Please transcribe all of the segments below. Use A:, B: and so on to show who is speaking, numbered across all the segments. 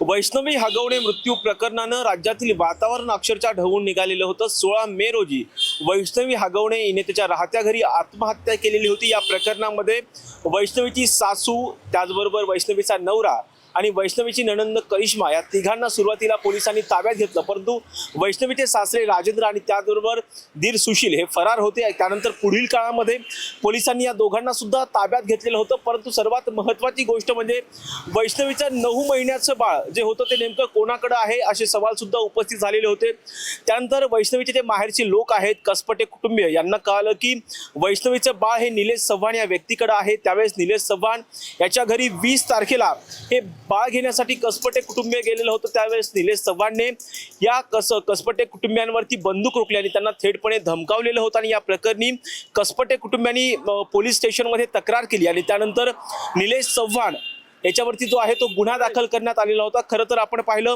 A: वैष्णवी हगवणे मृत्यू प्रकरणानं राज्यातील वातावरण अक्षरशः ढवळून निघालेलं होतं। 16 मे रोजी वैष्णवी हगवणे हिने तिच्या राहत्या घरी आत्महत्या केलेली होती। या प्रकरणामध्ये वैष्णवीची सासू, त्याचबरोबर वैष्णवीचा नवरा आणि वैष्णवीची नणंद करिश्मा या तिघांना सुरुवातीला पोलिसांनी ताब्यात घेतलं, परंतु वैष्णवीचे सासरे राजेंद्र आणि त्याचबरोबर दीर सुशील हे फरार होते। त्यानंतर पुढील काळामध्ये पोलिसांनी या दोघांना सुद्धा ताब्यात घेतलेलं होतं, परंतु सर्वात महत्त्वाची गोष्ट म्हणजे वैष्णवीचं 9 महिन्याचं बाळ जे होतं ते नेमकं कोणाकडे आहे असे सवाल सुद्धा उपस्थित झालेले होते। त्यानंतर वैष्णवीचे जे माहेरचे लोक आहेत, कसपटे कुटुंबीय, यांना कळालं की वैष्णवीचं बाळ हे निलेश चव्हाण या व्यक्तीकडे आहे। त्यावेळेस निलेश चव्हाण याच्या घरी 20 तारखेला हे बाळ घेण्यासाठी कसपटे कुटुंबीय गेलेलं होतं। त्यावेळेस निलेश चव्हाणने या कसपटे कुटुंबियांवरती बंदूक रोखली आणि त्यांना थेटपणे धमकावलेलं होतं आणि या प्रकरणी कसपटे कुटुंबियांनी पोलीस स्टेशनमध्ये तक्रार केली आणि त्यानंतर निलेश चव्हाण याच्यावरती जो आहे तो गुन्हा दाखल करण्यात आलेला होता। खरं तर आपण पाहिलं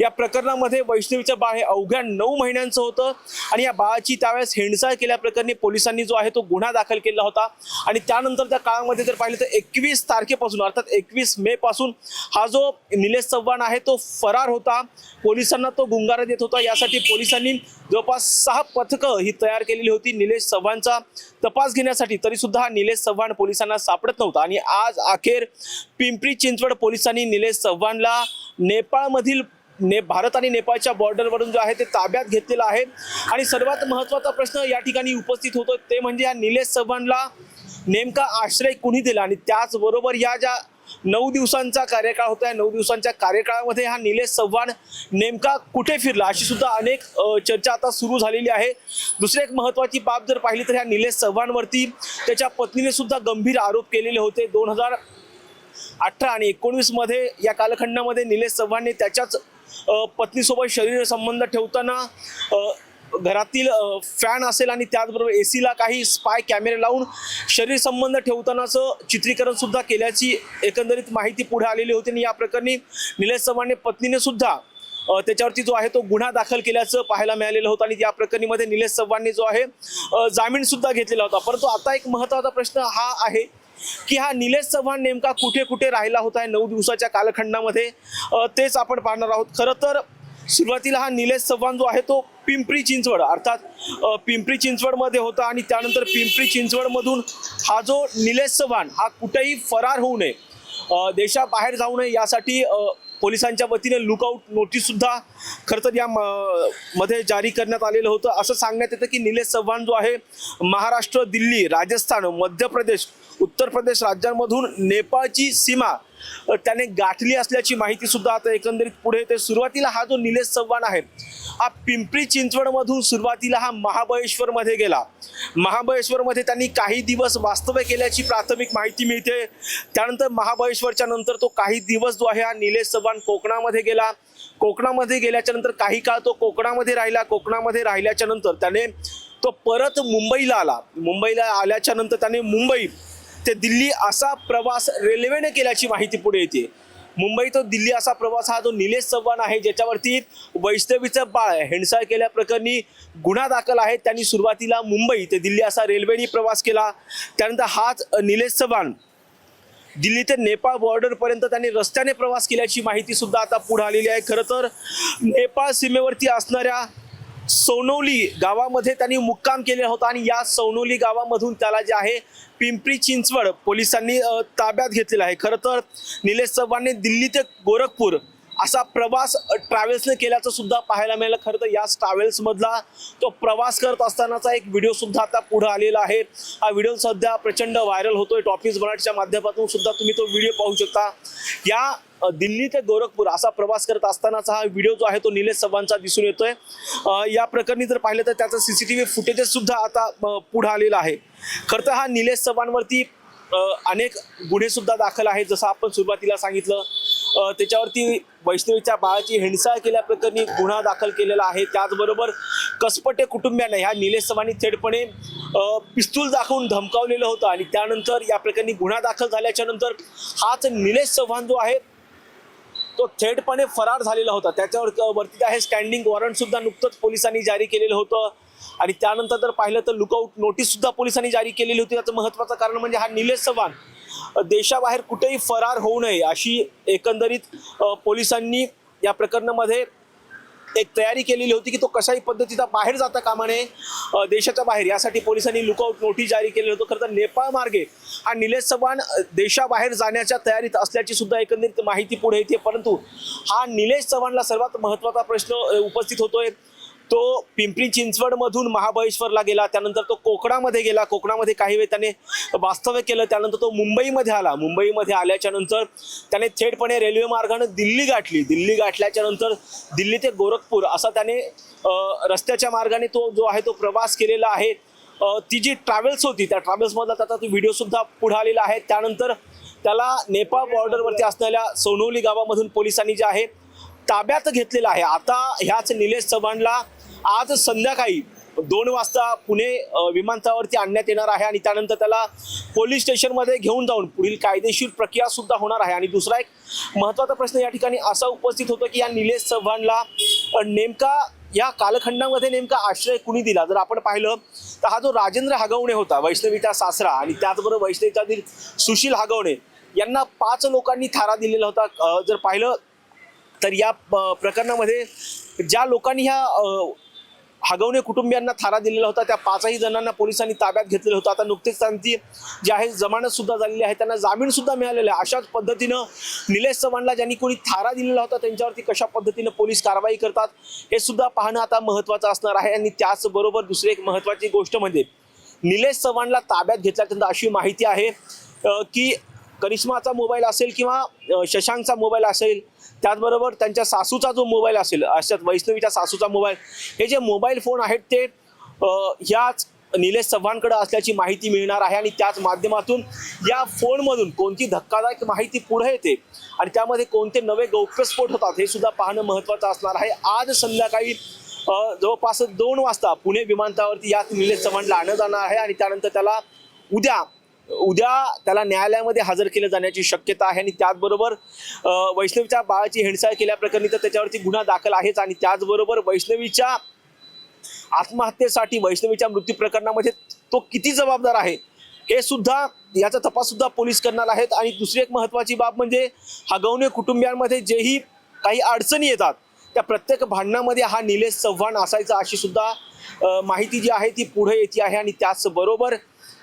A: या प्रकरणामध्ये वैष्णवीचं बाळ हे अवघ्या 9 महिन्यांचं होतं आणि या बाळाची त्यावेळेस हेंडसाळ केल्याप्रकरणी पोलिसांनी जो आहे तो गुन्हा दाखल केला होता आणि त्यानंतर त्या काळामध्ये जर पाहिलं तर 21 तारखेपासून अर्थात 21 मे पासून हा जो निलेश चव्हाण आहे तो फरार होता। पोलिसांना तो गुंगारा देत होता। यासाठी पोलिसांनी जवळपास 6 पथकं ही तयार केलेली होती निलेश चव्हाणचा तपास घेण्यासाठी, तरी सुद्धा हा निलेश चव्हाण पोलिसांना सापडत नव्हता आणि आज अखेर पिंपरी चिंचवड पोलिसांनी निलेश चव्हाणला नेपाळमधील भारत आणि नेपाळच्या बॉर्डरवरून जो आहे ते ताब्यात घेतलेला आहे। आणि सर्वात महत्त्वाचा प्रश्न या ठिकाणी उपस्थित होतो ते म्हणजे या निलेश चव्हाणला नेमका आश्रय कुणी दिला आणि त्याचबरोबर या ज्या 9 दिवसांचा कार्यकाळ होता, या 9 दिवसांच्या कार्यकाळामध्ये हा निलेश चव्हाण नेमका कुठे फिरला अशी सुद्धा अनेक चर्चा आता सुरू झालेली आहे। दुसरी एक महत्त्वाची बाब जर पाहिली तर ह्या निलेश चव्हाणवरती त्याच्या पत्नीने सुद्धा गंभीर आरोप केलेले होते। 2018 आणि 19 मध्ये या कालखंडामध्ये निलेश चव्हाणने त्याच्याच पत्नीसोबत शरीर संबंध ठेवताना घरातील फॅन असेल आणि त्याचबरोबर एसीला काही स्पाय कॅमेरे लावून शरीर संबंध ठेवतानाचं चित्रीकरण सुद्धा केल्याची एकंदरीत माहिती पुढे आलेली होती आणि या प्रकरणी निलेश चव्हाणने पत्नीने सुद्धा त्याच्यावरती जो आहे तो गुन्हा दाखल केल्याचं पाहायला मिळालेलं होतं आणि या प्रकरणीमध्ये निलेश चव्हाणने जो आहे जामीन सुद्धा घेतलेला होता। परंतु आता एक महत्त्वाचा प्रश्न हा आहे की हा निलेश चव्हाण नेमका कुठे कुठे राहिला होता 9 दिवसाच्या कालखंडामध्ये, तेच आपण पाहणार आहोत। खरं तर सुरुवातीला हा निलेश चव्हाण जो आहे तो पिंपरी चिंचवड अर्थात पिंपरी चिंचवडमध्ये होता आणि त्यानंतर पिंपरी चिंचवडमधून हा जो निलेश चव्हाण हा कुठेही फरार होऊ नये, देशाबाहेर जाऊ नये यासाठी पोलिसांच्या वतीने लुकआउट नोटीस सुद्धा खरं तर या मध्ये जारी करण्यात आलेलं होतं। असं सांगण्यात येतं की निलेश चव्हाण जो आहे महाराष्ट्र, दिल्ली, राजस्थान, मध्य प्रदेश, उत्तर प्रदेश राज्यांमधून नेपाळची सीमा त्याने गाठली असल्याची माहिती सुद्धा आता एकंदरीत पुढे येते। सुरुवातीला हा जो निलेश चव्हाण आहे हा पिंपरी चिंचवडमधून सुरुवातीला हा महाबळेश्वरमध्ये गेला। महाबळेश्वरमध्ये त्यांनी काही दिवस वास्तव्य केल्याची प्राथमिक माहिती मिळते। त्यानंतर महाबळेश्वरच्या नंतर तो काही दिवस जो आहे हा निलेश चव्हाण कोकणामध्ये गेला। कोकणामध्ये गेल्याच्या नंतर काही काळ तो कोकणामध्ये राहिला। कोकणामध्ये राहिल्याच्या नंतर त्याने तो परत मुंबईला आला। मुंबईला आल्याच्या नंतर त्याने मुंबई ते दिल्ली असा प्रवास रेल्वेने केल्याची माहिती पुढे येते। मुंबई तो दिल्ली असा प्रवास हा जो निलेश चव्हाण आहे ज्याच्यावरती वैष्णवीचं बाळ हेंडसाळ केल्याप्रकरणी गुन्हा दाखल आहे, त्यांनी सुरुवातीला मुंबई ते दिल्ली असा रेल्वेने प्रवास केला। त्यानंतर हाच निलेश चव्हाण दिल्ली ते नेपाळ बॉर्डरपर्यंत त्यांनी रस्त्याने प्रवास केल्याची माहिती सुद्धा आता पुढे आलेली आहे। खरं तर नेपाळ सीमेवरती असणाऱ्या सोनवली गावामध्ये त्यांनी मुक्काम केलेला होता आणि या सोनवली गावामधून त्याला जे आहे पिंपरी चिंचवड पोलिसांनी ताब्यात घेतलेला आहे। खरं तर निलेश चव्हाणने दिल्ली ते गोरखपूर असा प्रवास ट्रॅव्हल्सने केल्याचं सुद्धा पाहायला मिळालं। खरं तर या ट्रॅव्हल्समधला तो प्रवास करत असतानाचा एक व्हिडिओ सुद्धा आता पुढे आलेला आहे। हा व्हिडिओ सध्या प्रचंड व्हायरल होतोय। टॉपिक्स मराठीच्या माध्यमातून सुद्धा तुम्ही तो व्हिडिओ पाहू शकता। या दिल्ली ते गोरखपूर असा प्रवास करत असतानाचा हा व्हिडिओ जो आहे तो निलेश चव्हाणचा दिसून येतोय। या प्रकरणी जर पाहिलं तर त्याचं CCTV फुटेजेस सुद्धा आता पुढे आलेलं आहे। खरं तर हा निलेश चव्हाणवरती अनेक गुन्हे सुद्धा दाखल आहेत, जसं आपण सुरुवातीला सांगितलं त्याच्यावरती वैष्णवीच्या बाळाची हेंडसाळ केल्याप्रकरणी गुन्हा दाखल केलेला आहे। त्याचबरोबर कसपटे कुटुंबियांना ह्या निलेश चव्हाणनी थेटपणे पिस्तूल दाखवून धमकावलेलं होतं आणि त्यानंतर या प्रकरणी गुन्हा दाखल झाल्याच्या नंतर हाच निलेश चव्हाण जो आहे तो थेटपणे फरार झालेला होता। त्याच्यावरती आहे स्टँडिंग वॉरंट सुद्धा नुकतंच पोलिसांनी जारी केलेलं होतं आणि त्यानंतर जर पाहिलं तर लुकआउट नोटीस सुद्धा पोलिसांनी जारी केलेली होती। त्याचं महत्त्वाचं कारण म्हणजे हा निलेश चव्हाण देशाबाहेर कुठेही फरार होऊ नये अशी एकंदरीत पोलिसांनी या प्रकरणामध्ये एक तयारी केलेली होती की तो कशाही पद्धतीचा बाहेर जाता कामा नये देशाच्या बाहेर, यासाठी पोलिसांनी लुकआउट नोटीस जारी केलेलं होतं. खरं तर नेपाळ मार्गे हा निलेश चव्हाण देशाबाहेर जाण्याच्या तयारीत असल्याची सुद्धा एकंदरीत माहिती पुढे येते. परंतु हा निलेश चव्हाणला सर्वात महत्त्वाचा प्रश्न उपस्थित होतोय. तो पिंपरी चिंचवडमधून महाबळेश्वरला गेला, त्यानंतर तो कोकणामध्ये गेला, कोकणामध्ये काही वेळ त्याने वास्तव्य केलं, त्यानंतर तो मुंबईमध्ये आला. मुंबईमध्ये आल्याच्या नंतर त्याने थेटपणे रेल्वे मार्गाने दिल्ली गाठली. दिल्ली गाठल्याच्या नंतर दिल्ली ते गोरखपूर असा त्याने रस्त्याच्या मार्गाने तो जो आहे तो प्रवास केलेला आहे. ती जी ट्रॅव्हल्स होती त्या ट्रॅव्हल्समधला त्याचा तो व्हिडिओसुद्धा पुढे आलेला आहे. त्यानंतर त्याला नेपाळ बॉर्डरवरती असलेल्या सोनवली गावामधून पोलिसांनी जे आहे ताब्यात घेतलेला आहे. आता ह्याच निलेश चव्हाणला आज संध्याकाळी 2 वाजता पुणे विमानतळावरती आणण्यात येणार आहे आणि त्यानंतर त्याला पोलीस स्टेशनमध्ये घेऊन जाऊन पुढील कायदेशीर प्रक्रिया सुद्धा होणार आहे. आणि दुसरा एक महत्त्वाचा प्रश्न या ठिकाणी असा उपस्थित होतो की या निलेश चव्हाणला नेमका या कालखंडामध्ये नेमका आश्रय कुणी दिला. जर आपण पाहिलं तर हा जो राजेंद्र हगवणे होता, वैष्णवीचा सासरा, आणि त्याचबरोबर वैष्णवीचा सुशील हगवणे यांना 5 लोकांनी थारा दिलेला होता. जर पाहिलं तर या प्रकरणामध्ये ज्या लोकांनी ह्या हगवणे कुटुंबियांना थारा दिलेला होता त्या 5ही जणांना पोलिसांनी ताब्यात घेतलेलं होतं. आता नुकतेच त्यांची जी आहे जमानत सुद्धा झालेली आहे, त्यांना जामीन सुद्धा मिळालेला आहे. अशाच पद्धतीनं निलेश चव्हाणला ज्यांनी कोणी थारा दिलेला होता त्यांच्यावरती कशा पद्धतीनं पोलीस कारवाई करतात हे सुद्धा पाहणं आता महत्त्वाचं असणार आहे. आणि त्याचबरोबर दुसरी एक महत्त्वाची गोष्ट म्हणजे निलेश चव्हाणला ताब्यात घेतल्यानंतर अशी माहिती आहे की करिश्माचा मोबाईल असेल किंवा शशांकचा मोबाईल असेल, त्याचबरोबर त्यांच्या सासूचा जो मोबाईल असेल, अशाच वैष्णवीच्या सासूचा मोबाईल, हे जे मोबाईल फोन आहेत ते ह्याच निलेश चव्हाणकडे असल्याची माहिती मिळणार आहे. आणि त्याच माध्यमातून या फोनमधून कोणती धक्कादायक माहिती पुढे येते आणि त्यामध्ये कोणते नवे गौप्यस्फोट होतात हे सुद्धा पाहणं महत्त्वाचं असणार आहे. आज संध्याकाळी जवळपास 2 वाजता पुणे विमानतळावरती याच निलेश चव्हाणला आणलं जाणार आहे आणि त्यानंतर त्याला उद्या त्याला न्यायालयामध्ये हजर केलं जाण्याची शक्यता आहे. आणि त्याचबरोबर वैष्णवीच्या बाळाची हेळसाळ केल्याप्रकरणी तर त्याच्यावरती गुन्हा दाखल आहेच. आणि त्याचबरोबर वैष्णवीच्या आत्महत्येसाठी, वैष्णवीच्या मृत्यू प्रकरणामध्ये तो किती जबाबदार आहे हे सुद्धा, याचा तपास सुद्धा पोलीस करणार आहेत. आणि दुसरी एक महत्त्वाची बाब म्हणजे हगवणे कुटुंबियांमध्ये जेही काही अडचणी येतात त्या प्रत्येक भांडणामध्ये हा निलेश चव्हाण असायचा अशी सुद्धा माहिती जी आहे ती पुढे येते आहे. आणि त्याचबरोबर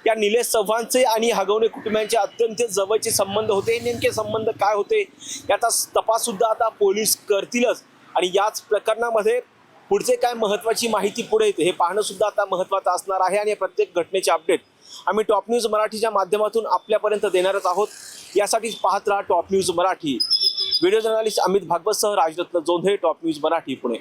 A: या निलेश चव्हाणचे आणि हगवणे कुटुंबियांचे अत्यंत जवळचे संबंध होते. नेमके संबंध काय होते याचा तपास सुद्धा आता पोलीस करतीलच. आणि याच प्रकरणामध्ये पुढचे काय महत्त्वाची माहिती पुढे येते हे पाहणं सुद्धा आता महत्त्वाचं असणार आहे. आणि प्रत्येक घटनेचे अपडेट आम्ही टॉप न्यूज मराठीच्या माध्यमातून आपल्यापर्यंत देणारच आहोत. यासाठीच पाहत राहा top news Marathi. Video journalist Amit भागवतसह Rajratna Jondhe, top news Marathi, Pune.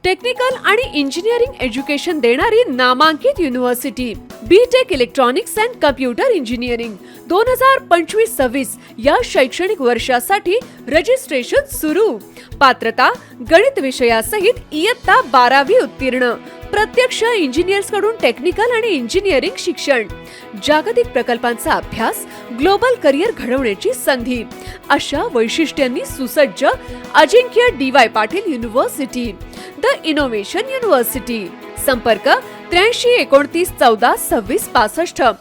B: Technical आणि इंजिनिअरिंग एज्युकेशन देणारी नामांकित university B Tech electronics and computer engineering 2025-26 या शैक्षणिक वर्षासाठी रजिस्ट्रेशन सुरू. पात्रता गणित विषयासहित इयत्ता 12वी उत्तीर्ण. प्रत्यक्ष इंजिनियर्स कडून टेक्निकल आणि इंजिनिअरिंग शिक्षण. जागतिक प्रकल्पांचा अभ्यास, ग्लोबल करिअर घडवण्याची संधी अशा वैशिष्ट्यांनी सुसज्ज Ajinkya D Y. Patil university, the innovation university. संपर्क 83 29 14 26 65.